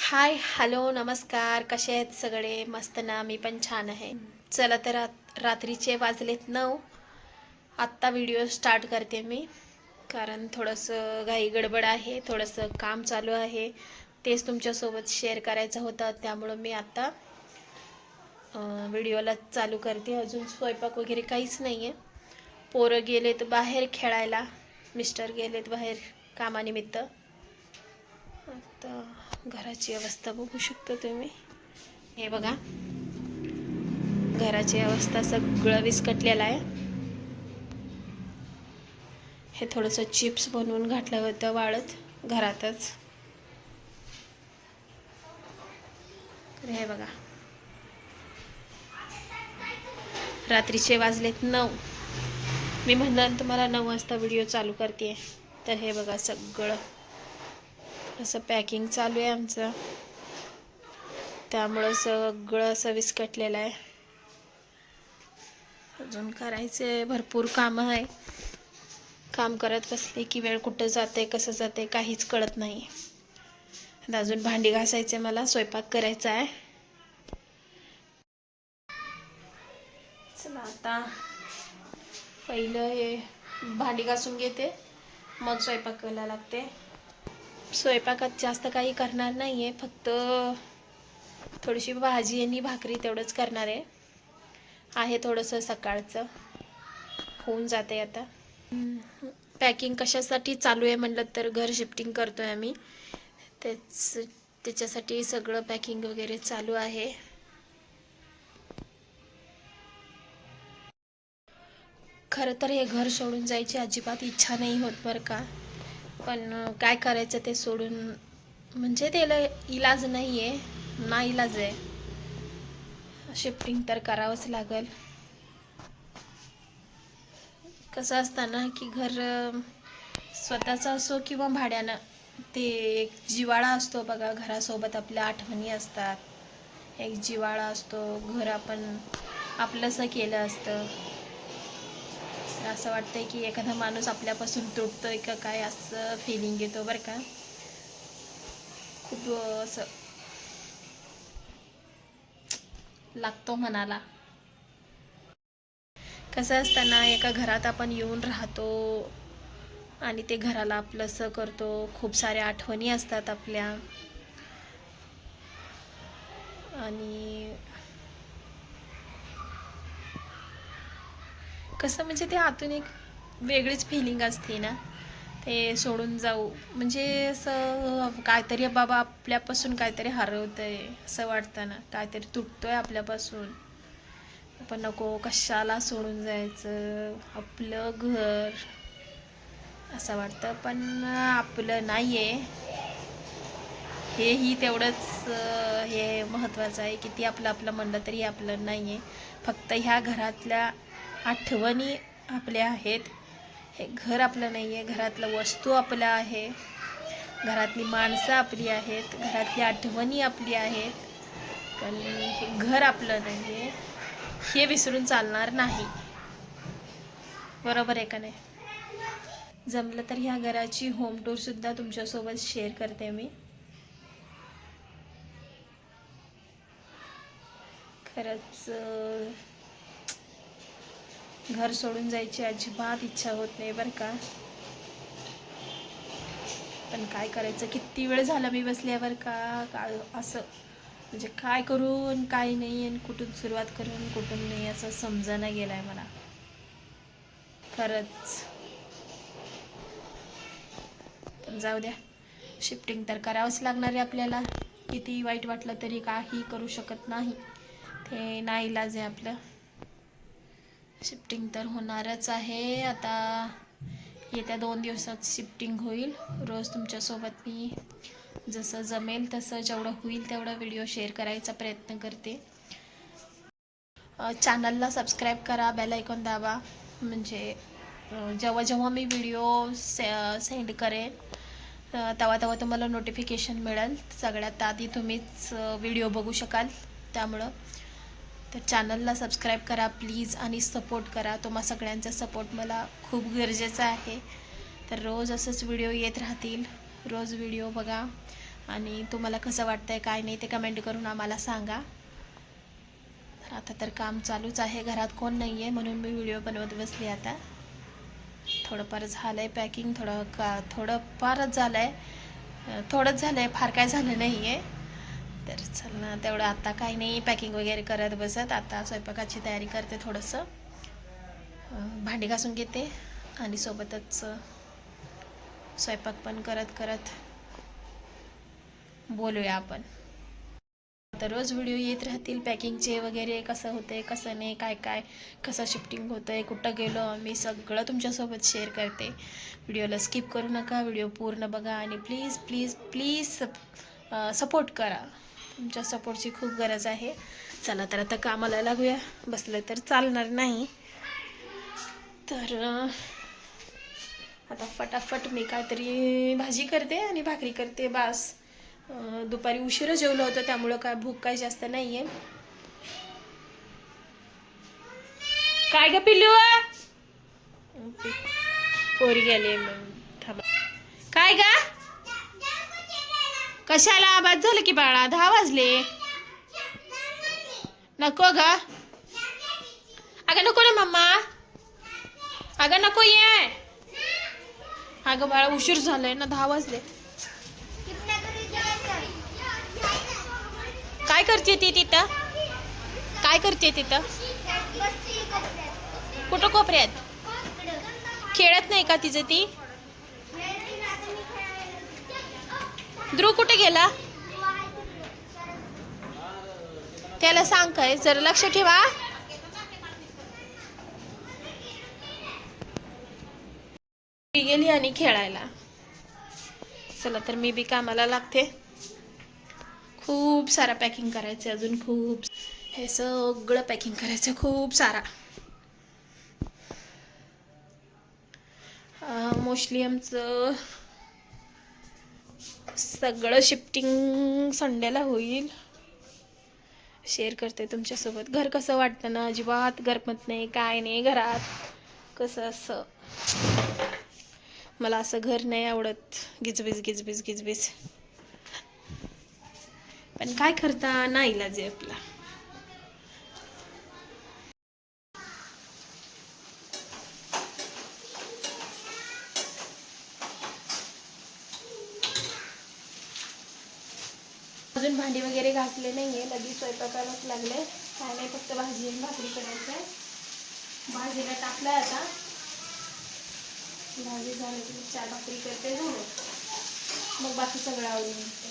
Hi hello नमस्कार, कसे आहेत सगळे? मस्त ना? मी पण छान आहे. चला तर रात्रीचे वाजलेत 9. आत्ता व्हिडिओ स्टार्ट करते मी, कारण थोडंसं घाई गडबड आहे, थोडंसं काम चालू आहे. तेच तुमच्यासोबत शेअर करायचं होतं, त्यामुळं मी आत्ता व्हिडिओला चालू करते. अजून स्वयंपाक वगैरे काहीच नाही आहे. पोरं गेलेत बाहेर खेळायला, मिस्टर गेलेत बाहेर कामानिमित्त. आता घराची अवस्था बघू शकता तुम्ही. हे बघा, घराची अवस्था सगळं विस्कटलेलं आहे. हे थोडंसं चिप्स बनवून घातलं होतं वाळत घरातच. तर हे बघा, रात्रीचे वाजलेत 9. मी म्हणलं तुम्हाला 9 वाजता व्हिडिओ चालू करते. तर हे बघा, सगळं असं पॅकिंग चालू आहे आमचं, त्यामुळं सगळं असं विस्कटलेलं आहे. अजून करायचे भरपूर कामं आहे. काम करत बसले की वेळ कुठं जाते, कसं जाते काहीच कळत नाही. अजून भांडी घासायचे, मला स्वयंपाक करायचा आहे. चला आता पहिलं हे भांडी घासून घेते, मग स्वयंपाक करायला लागते. स्वयंपाकात जास्त काही करणार नाही आहे, फक्त थोडीशी भाजी आणि भाकरी तेवढंच करणार आहे थोडंसं सकाळचं, होऊन जाते आता. पॅकिंग कशासाठी चालू आहे म्हणलं तर घर शिफ्टिंग करतो आहे आम्ही, त्याच्यासाठी सगळं पॅकिंग वगैरे चालू आहे. खरं तर हे घर सोडून जायची अजिबात इच्छा नाही होत बरं का, पण काय करायचं ते सोडून, म्हणजे त्याला इलाज नाही आहे, ना इलाज आहे. शिफ्टिंग तर करावंच लागेल. कसं असतं ना की घर स्वतःचं असो किंवा भाड्यानं, ते एक जिव्हाळा असतो बघा. घरासोबत आपल्या आठवणी असतात, एक जिव्हाळा असतो. घर आपण आपलंसं केलं असतं. असं वाटतंय की एखादा माणूस आपल्यापासून तुटतोय का काय, असं फिलिंग येतो बरं का. खूप असं लागतो मनाला. कसं असतं ना, एका घरात आपण येऊन राहतो आणि ते घराला आपलंसं करतो. खूप साऱ्या आठवणी असतात आपल्या, आणि कसं म्हणजे ते आतून एक वेगळीच फिलिंग असते ना. ते सोडून जाऊ म्हणजे असं काहीतरी बाबा आपल्यापासून काहीतरी हरवतंय असं वाटतं ना, काहीतरी तुटतोय आपल्यापासून. पण नको, कशाला सोडून जायचं आपलं घर, असं वाटतं. पण आपलं नाही आहे, हेही तेवढंच हे महत्त्वाचं आहे की ते आपलं आपलं म्हणलं तरी आपलं नाही आहे. फक्त ह्या घरातल्या आठवणी आपल्या आहेत. हे घर आपलं नाही आहे. घरातलं वस्तू आपल्या आहे, घरातली माणसं आपली आहेत, घरातली आठवणी आपली आहेत. पण हे घर आपलं नाही आहे, हे विसरून चालणार नाही. बरोबर आहे का नाही? जमलं तर ह्या घराची होम टूरसुद्धा तुमच्यासोबत शेअर करते मी. खरंच घर सोडून जायची अजिबात इच्छा होत नाही बरं का. पण काय करायचं, किती वेळ झाला मी बसल्यावर का असं, म्हणजे काय करू आणि काय नाही, आणि कुठून सुरुवात करून कुठून नाही, असं समजायला गेलं आहे मला खरंच. पण जाऊ द्या, शिफ्टिंग तर करावंच लागणार आहे आपल्याला. किती वाईट वाटलं तरी काही करू शकत नाही, ते नाईलाज आहे आपलं. शिफ्टिंग तर होणारच आहे आता. येत्या 2 दिवसात शिफ्टिंग होईल. रोज तुमच्यासोबत मी जसं जमेल तसं, जेवढं होईल तेवढा व्हिडिओ शेअर करायचा प्रयत्न करते. चॅनलला सबस्क्राईब करा, बेल आयकॉन दाबा, म्हणजे जेव्हा जेव्हा मी व्हिडिओ सेंड करेन तेव्हा तेव्हा तुम्हाला नोटिफिकेशन मिळेल. सगळ्यात आधी तुम्हीच व्हिडिओ बघू शकाल. त्यामुळं तर चॅनलला सबस्क्राईब करा प्लीज, आणि सपोर्ट करा. तुम्हा सगळ्यांचा सपोर्ट मला खूप गरजेचा आहे. तर रोज असंच व्हिडिओ येत राहतील, रोज व्हिडिओ बघा. आणि तुम्हाला कसं वाटतंय काय नाही ते कमेंट करून आम्हाला सांगा. तर आता तर काम चालूच आहे, घरात कोण नाही आहे म्हणून मी व्हिडिओ बनवत बसली. आता थोडंफार झालं आहे पॅकिंग, थोडंफारच झालं आहे, थोडंच झालं आहे, फार काय झालं नाही आहे. तर चल ना, तेवढं आता काही नाही पॅकिंग वगैरे करत बसत. आता स्वयंपाकाची तयारी करते, थोडंसं भांडी घासून घेते आणि सोबतच स्वयंपाक पण करत करत बोलूया आपण. तर रोज व्हिडिओ येत राहतील पॅकिंगचे वगैरे, कसं होते कसं नाही, काय काय कसं शिफ्टिंग होतं आहे, कुठं गेलो आम्ही, सगळं तुमच्यासोबत शेअर करते. व्हिडिओला स्किप करू नका, व्हिडिओ पूर्ण बघा आणि प्लीज प्लीज प्लीज सपोर्ट करा. तुमच्या सपोर्टची खूप गरज आहे. चला तर आता कामाला लागूया, बसलं तर चालणार नाही. तर आता फटाफट मी काहीतरी भाजी करते आणि भाकरी करते बास. दुपारी उशिरा जेवलं होतं त्यामुळं काय भूक काही जास्त नाही आहे. काय ग पिल्लू, पोरी गेले थांबा. काय ग, कशाला, आवाज झालं की बाळा, 10 वाजले. नको ग, अगं नको ना मम्मा, अगं नको ये. अगं बाळा उशीर झालाय ना, 10 वाजले. काय करते ती तिथं, काय करते तिथं, कुठं कोपऱ्यात खेळत नाही का तिचं ती. ध्रुव कुठे गेला, त्याला सांग काय जरा लक्ष ठेवा. गेली आणि खेळायला. चला तर मी बी कामाला लागते. खूप सारा पॅकिंग करायचं अजून, खूप हे सगळं पॅकिंग करायचं खूप सारा. मोस्टली आमचं सगळं शिफ्टिंग संडेला होईल. शेअर करते तुमच्यासोबत. घर कसं वाटतं ना, अजिबात गरमत नाही, काय नाही घरात. कसं असं मला असं घर नाही आवडत, गिजबिज गिजबिज गिजबिज. पण काय करता, नाईलाज आहे आपला. अजून भांडी वगैरे घासले नाहीये, लगेच स्वयंपाकालाच लागले. काय नाही, फक्त भाजी आणि भाकरी करायचं आहे. भाजीला टाकलं आता, भाजी झाली की 4 भाकरी करते, झालं मग बाकी सगळं आवडून घेते.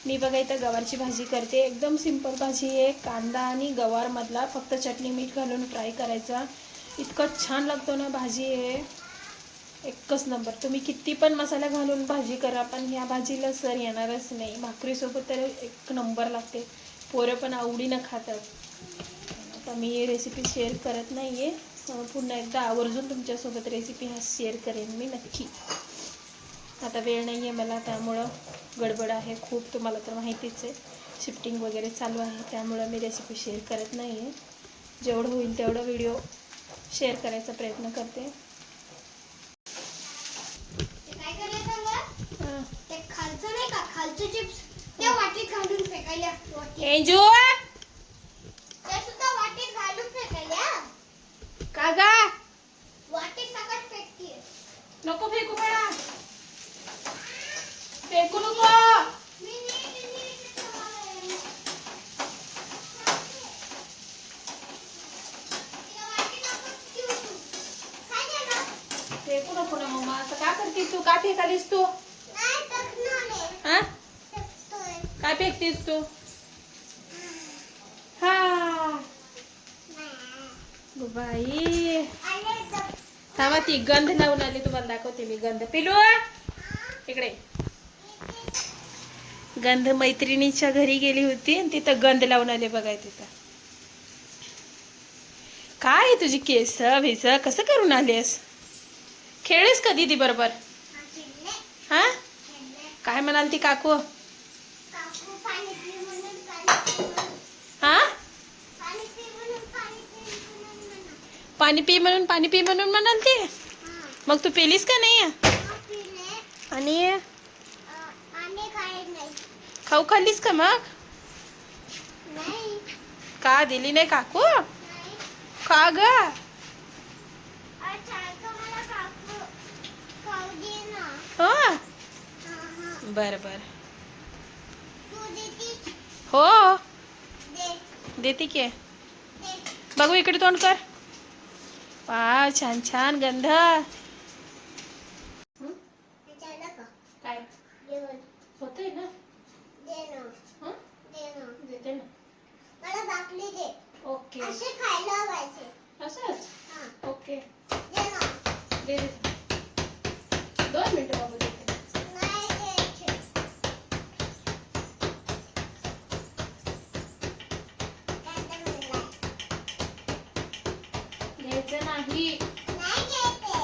मी बघा इथं गवारची भाजी करते, एकदम सिंपल भाजी आहे. कांदा आणि गवार मधला फक्त चटणी मीठ घालून फ्राय करायचा. इतकं छान लागतो ना भाजी, आहे एकच नंबर. तुम्ही किती पण मसाला घालून भाजी करा, पण ह्या भाजीला सर येणारच नाही. भाकरीसोबत तर एक नंबर लागते, पोरं पण आवडीनं खातात. आता मी रेसिपी शेअर करत नाही आहे, पुन्हा एकदा आवर्जून तुमच्यासोबत रेसिपी शेअर करेन मी नक्की. आता वेळ नाही आहे मला, त्यामुळं गडबड आहे खूप, तुम्हाला तर माहितीच आहे. शिफ्टिंग वगैरे चालू आहे त्यामुळं मी रेसिपी शेअर करत नाही आहे. जेवढं होईल तेवढं व्हिडिओ शेअर करायचा प्रयत्न करते. नको फेकू बाळा, फेकू नको. फेकू नको ना मम्मा, असं का करतेस तू, का फेकालीस तू, हा काय फेकतेस तू. हा बाई, थांबा ती गंध लावून आली, तुम्हाला दाखवते मी गंध. पिलू इकडे, गंध मैत्रिणीच्या घरी गेली होती आणि तिथं गंध लावून आले बघाय. तिथं काय तुझी केस भिस कसं करून आलीस, खेळलीस का दीदी बरोबर. हा काय म्हणाल ती काकू, हा पाणी पी म्हणून म्हणाल ती. मग तू पेलीस का नाही? आणि खाऊ खाल्लीस का मग? का दिली नाही काकू? का ग? हो बर बर. हो देते की. बघू इकडे तोंड कर. वा छान छान गंध. काय होतंय ना? देते ना. मला बाटली दे. ओके. असे खायला हवायचे. असंच? ओके. दे ना. दे. 2 मिनिटं बाबू देते. नाही द्यायचे. घ्यायचं नाही. नाही घ्यायचे.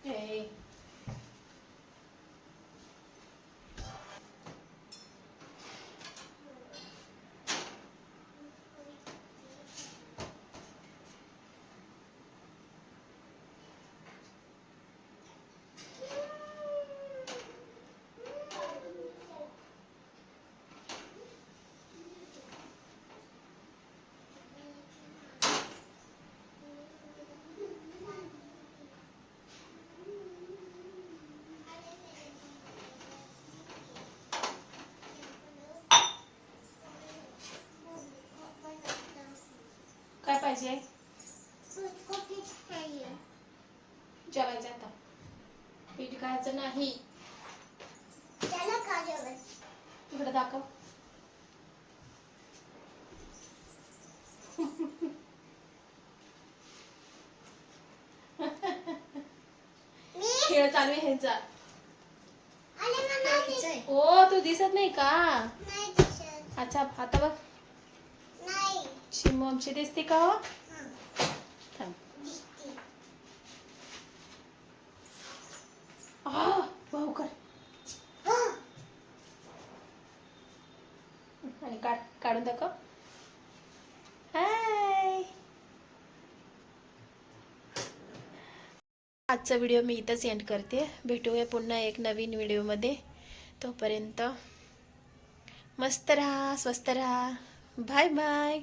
Hey. काय पाहिजे? जेवायचं आता. पीठ खायचं नाही. इकडे दाखव. खेळ चालू आहे ह्यांचा. ओ तू दिसत नाही का? अच्छा आता बघ. चिमू आमची दिसते का हो? थांब. भाऊ कर. आणि काढून दाखव. हाय. आजचा व्हिडिओ मी इथंच एंड करते. भेटूया पुन्हा एक नवीन व्हिडिओमध्ये. तोपर्यंत मस्त राहा, स्वस्त राहा. Bye bye.